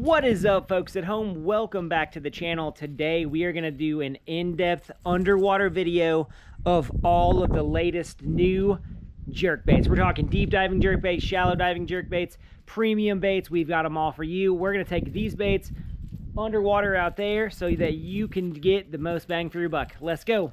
What is up, folks at home? Welcome back to the channel. Today we are going to do an in-depth underwater video of all of the latest new jerkbaits. We're talking deep diving jerkbaits, shallow diving jerkbaits, premium baits. We've got them all for you. We're going to take these baits underwater out there so that you can get the most bang for your buck. Let's go.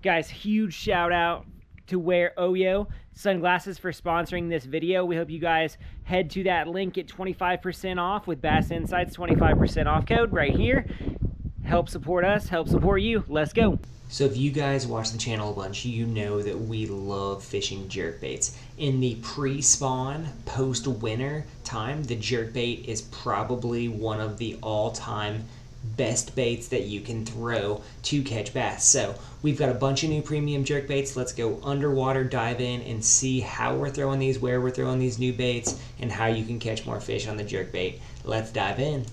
Guys, huge shout out to Wear Oyo Sunglasses for sponsoring this video. We hope you guys head to that link, get 25% off with Bass Insights, 25% off code right here. Help support us, help support you. Let's go. So if you guys watch the channel a bunch, you know that we love fishing jerkbaits. In the pre-spawn, post-winter time, the jerkbait is probably one of the all-time best baits that you can throw to catch bass. So we've got a bunch of new premium jerk baits. Let's go underwater, dive in, and see how we're throwing these, where we're throwing these new baits, and how you can catch more fish on the jerk bait. Let's dive in.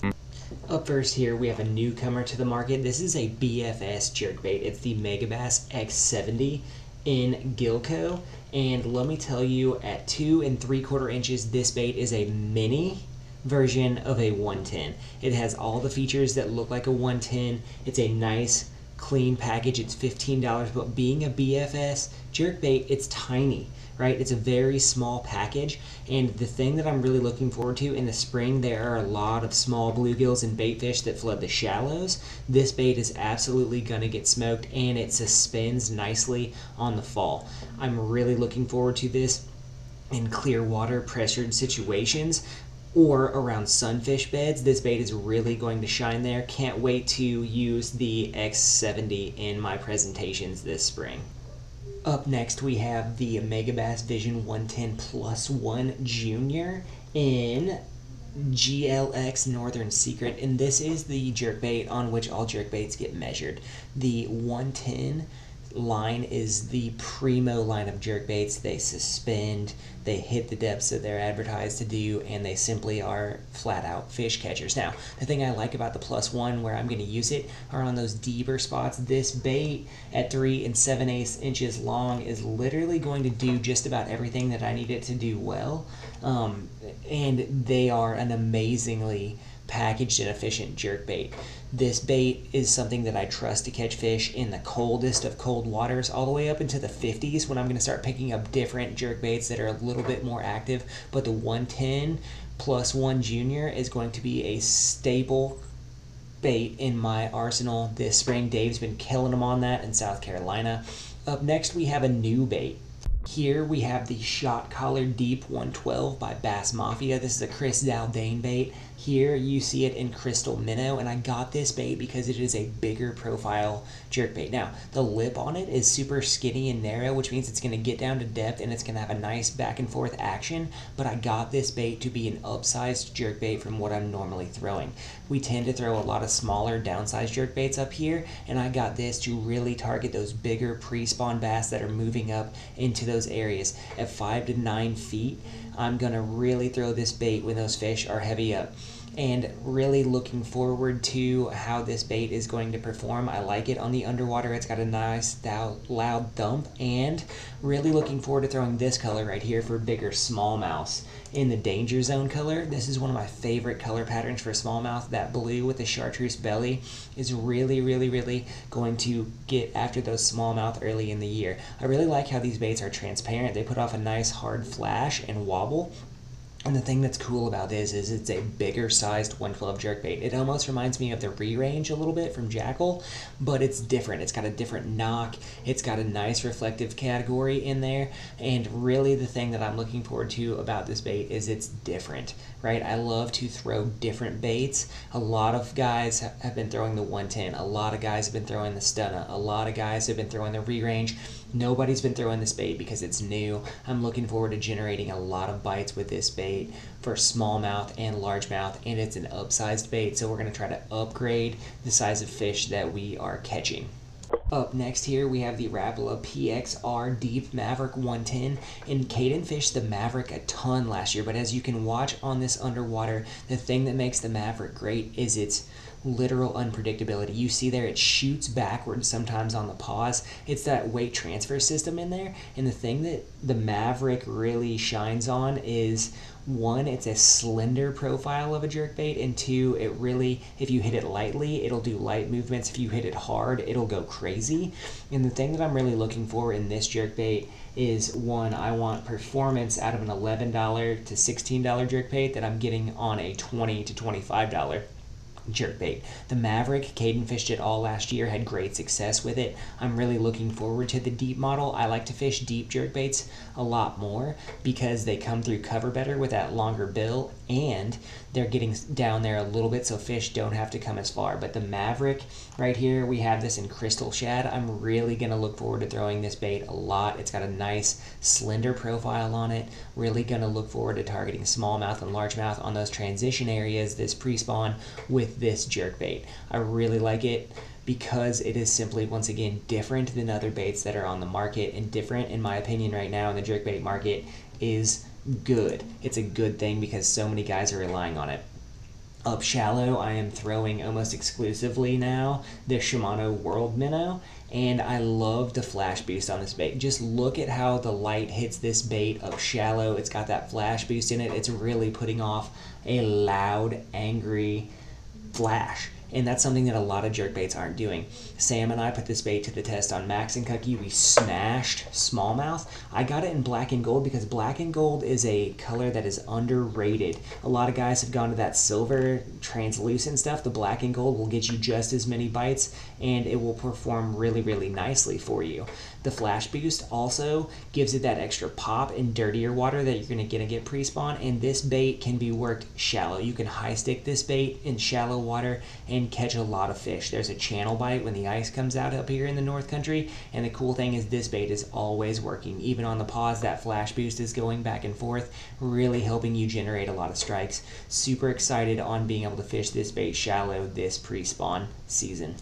Up first here, we have a newcomer to the market. This is a BFS jerkbait. It's the Megabass X70 in Gilco, and let me tell you, at 2 3/4 inches, this bait is a mini version of a 110. It has all the features that look like a 110. It's a nice clean package. It's $15, but being a BFS jerkbait, it's tiny, right? It's a very small package, and the thing that I'm really looking forward to in the spring, there are a lot of small bluegills and baitfish that flood the shallows. This bait is absolutely gonna get smoked, and it suspends nicely on the fall. I'm really looking forward to this in clear water, pressured situations, or around sunfish beds. This bait is really going to shine there. Can't wait to use the X70 in my presentations this spring. Up next, we have the Megabass Vision 110+1 Junior in GLX Northern Secret, and this is the jerkbait on which all jerkbaits get measured. The 110 line is the primo line of jerkbaits. They suspend, they hit the depths that they're advertised to do, and they simply are flat out fish catchers. Now, the thing I like about the +1 where I'm going to use it are on those deeper spots. This bait at 3 7/8 inches long is literally going to do just about everything that I need it to do well, and they are an amazingly packaged and efficient jerkbait. This bait is something that I trust to catch fish in the coldest of cold waters, all the way up into the 50s, when I'm going to start picking up different jerkbaits that are a little bit more active. But the 110+1 Junior is going to be a staple bait in my arsenal this spring. Dave's been killing them on that in South Carolina. Up next, we have a new bait. Here we have the Shot Caller Deep 112 by Bass Mafia. This is a Chris Zaldane bait. Here you see it in Crystal Minnow, and I got this bait because it is a bigger profile jerkbait. Now, the lip on it is super skinny and narrow, which means it's going to get down to depth and it's going to have a nice back and forth action, but I got this bait to be an upsized jerkbait from what I'm normally throwing. We tend to throw a lot of smaller downsized jerkbaits up here, and I got this to really target those bigger pre-spawn bass that are moving up into those areas. At 5 to 9 feet, I'm gonna really throw this bait when those fish are heavy up, and really looking forward to how this bait is going to perform. I like it on the underwater. It's got a nice loud thump, and really looking forward to throwing this color right here for bigger smallmouths in the danger zone color. This is one of my favorite color patterns for smallmouth. That blue with the chartreuse belly is really going to get after those smallmouth early in the year. I really like how these baits are transparent. They put off a nice hard flash and wobble. And the thing that's cool about this is it's a bigger sized 112 jerkbait. It almost reminds me of the re-range a little bit from Jackal, but it's different. It's got a different knock. It's got a nice reflective category in there. And really the thing that I'm looking forward to about this bait is it's different, right? I love to throw different baits. A lot of guys have been throwing the 110. A lot of guys have been throwing the Stunna. A lot of guys have been throwing the re-range. Nobody's been throwing this bait because it's new. I'm looking forward to generating a lot of bites with this bait for smallmouth and largemouth, and it's an upsized bait, so we're going to try to upgrade the size of fish that we are catching. Up next here, we have the Rapala PXR Deep Maverick 110, and Caden fished the Maverick a ton last year, but as you can watch on this underwater, the thing that makes the Maverick great is its literal unpredictability. You see there, it shoots backwards sometimes on the pause. It's that weight transfer system in there, and the thing that the Maverick really shines on is, one, it's a slender profile of a jerkbait, and two, it really, if you hit it lightly, it'll do light movements. If you hit it hard, it'll go crazy. And the thing that I'm really looking for in this jerkbait is, one, I want performance out of an $11 to $16 jerkbait that I'm getting on a $20 to $25 jerkbait. The Maverick, Caden fished it all last year, had great success with it. I'm really looking forward to the deep model. I like to fish deep jerkbaits a lot more because they come through cover better with that longer bill, and they're getting down there a little bit so fish don't have to come as far. But the Maverick right here, we have this in crystal shad. I'm really going to look forward to throwing this bait a lot. It's got a nice slender profile on it. Really going to look forward to targeting smallmouth and largemouth on those transition areas this pre-spawn with this jerkbait. I really like it because it is simply, once again, different than other baits that are on the market, and different, in my opinion, right now in the jerkbait market is good. It's a good thing because so many guys are relying on it. Up shallow, I am throwing almost exclusively now the Shimano World Minnow, and I love the flash boost on this bait. Just look at how the light hits this bait up shallow. It's got that flash boost in it. It's really putting off a loud, angry flash. And that's something that a lot of jerkbaits aren't doing. Sam and I put this bait to the test on Max and Cookie. We smashed smallmouth. I got it in black and gold because black and gold is a color that is underrated. A lot of guys have gone to that silver translucent stuff. The black and gold will get you just as many bites, and it will perform really, really nicely for you. The flash boost also gives it that extra pop in dirtier water that you're gonna get pre-spawn, and this bait can be worked shallow. You can high stick this bait in shallow water and catch a lot of fish. There's a channel bite when the ice comes out up here in the North Country, and the cool thing is this bait is always working. Even on the pause, that flash boost is going back and forth, really helping you generate a lot of strikes. Super excited on being able to fish this bait shallow this pre-spawn season.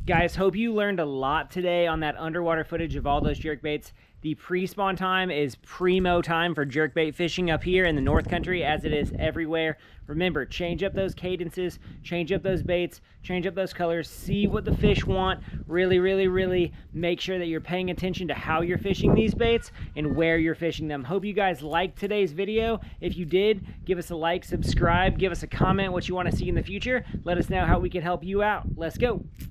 Guys, hope you learned a lot today on that underwater footage of all those jerkbaits. The pre-spawn time is primo time for jerkbait fishing up here in the North Country, as it is everywhere. Remember, change up those cadences, change up those baits, change up those colors, see what the fish want. Really, really, really make sure that you're paying attention to how you're fishing these baits and where you're fishing them. Hope you guys liked today's video. If you did, give us a like, subscribe, give us a comment what you want to see in the future. Let us know how we can help you out. Let's go.